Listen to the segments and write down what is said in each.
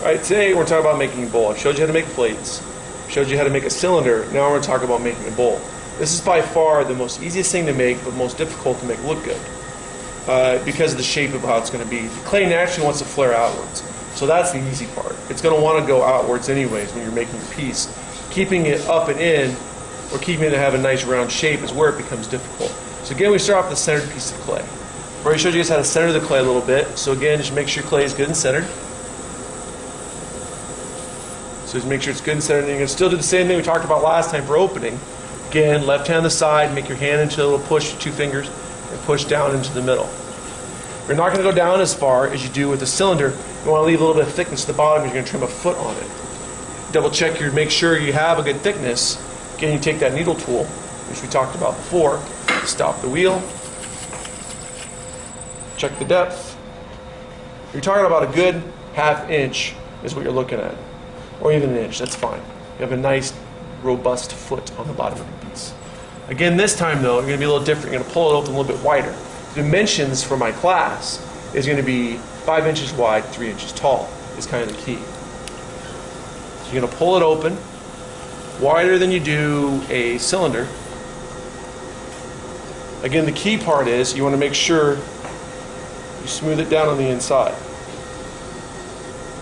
Alright, today we're talking about making a bowl. I've showed you how to make plates, showed you how to make a cylinder, now we're going to talk about making a bowl. This is by far the most easiest thing to make, but most difficult to make look good. Because of the shape of how it's going to be. The clay naturally wants to flare outwards. So that's the easy part. It's going to want to go outwards anyways when you're making your piece. Keeping it up and in, or keeping it to have a nice round shape is where it becomes difficult. So again, we start off with the centered piece of clay. I've already showed you guys how to center the clay a little bit. So again, just make sure your clay is good and centered. So just make sure it's good and centered. And you're going to still do the same thing we talked about last time for opening. Again, left hand on the side, make your hand into a little push with 2 fingers, and push down into the middle. You're not going to go down as far as you do with the cylinder. You want to leave a little bit of thickness at the bottom because you're going to trim a foot on it. Double check make sure you have a good thickness. Again, you take that needle tool, which we talked about before, stop the wheel, check the depth. You're talking about a good ½ inch is what you're looking at. Or even an inch, that's fine. You have a nice, robust foot on the bottom of your piece. Again, this time though, you're going to be a little different. You're going to pull it open a little bit wider. Dimensions for my class is going to be 5 inches wide, 3 inches tall, is kind of the key. So you're going to pull it open, wider than you do a cylinder. Again, the key part is you want to make sure you smooth it down on the inside.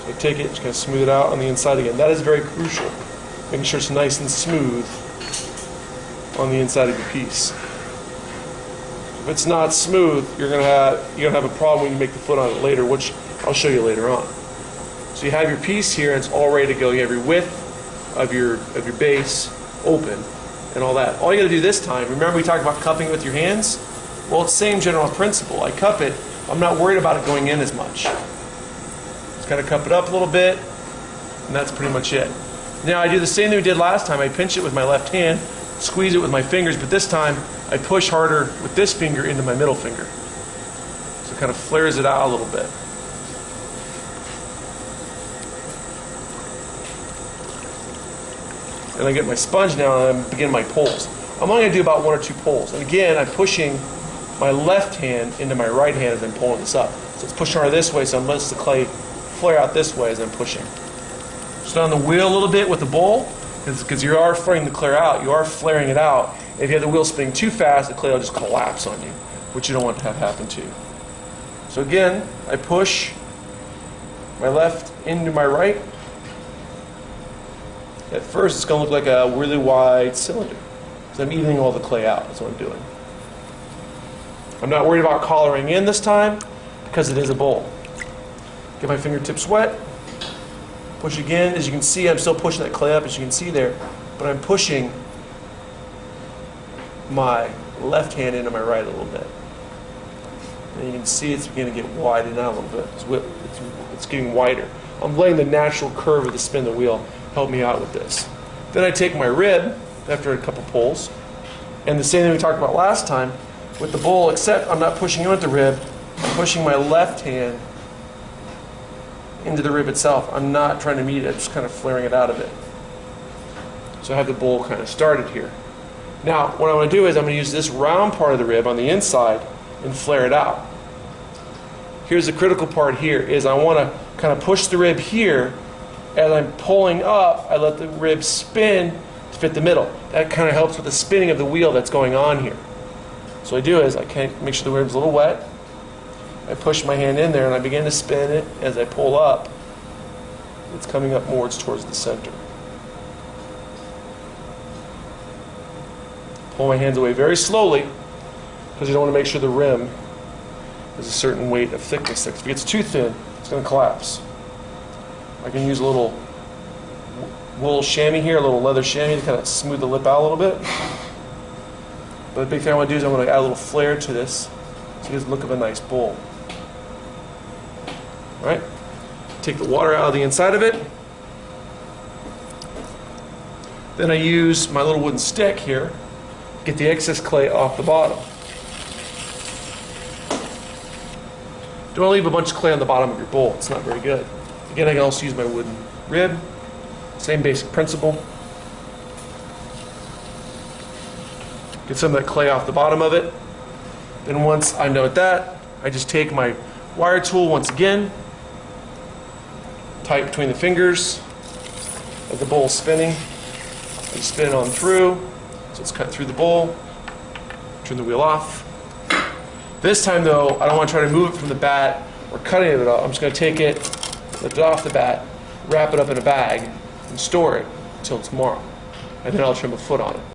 So take it, just kind of smooth it out on the inside again. That is very crucial. Making sure it's nice and smooth on the inside of your piece. If it's not smooth, you're gonna have a problem when you make the foot on it later, which I'll show you later on. So you have your piece here, and it's all ready to go. You have your width of your base open and all that. All you got to do this time, remember we talked about cupping it with your hands? Well, it's the same general principle. I cup it. I'm not worried about it going in as much. Just kind of cup it up a little bit, and that's pretty much it. Now I do the same thing we did last time. I pinch it with my left hand, squeeze it with my fingers, but this time I push harder with this finger into my middle finger. So it kind of flares it out a little bit. And I get my sponge now and I begin my pulls. I'm only going to do about 1 or 2 pulls. And again, I'm pushing my left hand into my right hand as I'm pulling this up. So it's pushing hard this way, so I'm letting the clay flare out this way as I'm pushing. Just on the wheel a little bit with the bowl, because you are flaring the clay out, you are flaring it out. If you have the wheel spinning too fast, the clay will just collapse on you, which you don't want to have happen to you. So again, I push my left into my right. At first, it's going to look like a really wide cylinder, because I'm evening all the clay out. That's what I'm doing. I'm not worried about collaring in this time, because it is a bowl. Get my fingertips wet. Push again. As you can see, I'm still pushing that clay up, as you can see there, but I'm pushing my left hand into my right a little bit. And you can see it's beginning to get widened out a little bit. It's getting wider. I'm letting the natural curve of the spin of the wheel help me out with this. Then I take my rib, after a couple pulls, and the same thing we talked about last time with the bowl, except I'm not pushing in with the rib, I'm pushing my left hand into the rib itself. I'm not trying to meet it, I'm just kind of flaring it out of it. So I have the bowl kind of started here. Now, what I want to do is I'm going to use this round part of the rib on the inside and flare it out. Here's the critical part here, is I want to kind of push the rib here. As I'm pulling up, I let the rib spin to fit the middle. That kind of helps with the spinning of the wheel that's going on here. So what I do is I make sure the rib's a little wet. I push my hand in there and I begin to spin it. As I pull up, it's coming up more towards the center. Pull my hands away very slowly, because you don't want to make sure the rim has a certain weight of thickness. If it gets too thin, it's going to collapse. I can use a little wool chamois here, a little leather chamois to kind of smooth the lip out a little bit. But the big thing I want to do is I want to add a little flair to this, so it gives the look of a nice bowl. All right? Take the water out of the inside of it. Then I use my little wooden stick here to get the excess clay off the bottom. Don't leave a bunch of clay on the bottom of your bowl. It's not very good. Again, I can also use my wooden rib. Same basic principle. Get some of that clay off the bottom of it. Then once I'm done with that, I just take my wire tool once again, tight between the fingers of the bowl spinning. You spin it on through, so it's cut through the bowl. Turn the wheel off. This time though, I don't want to try to move it from the bat or cutting it at all. I'm just going to take it, lift it off the bat, wrap it up in a bag, and store it until tomorrow. And then I'll trim a foot on it.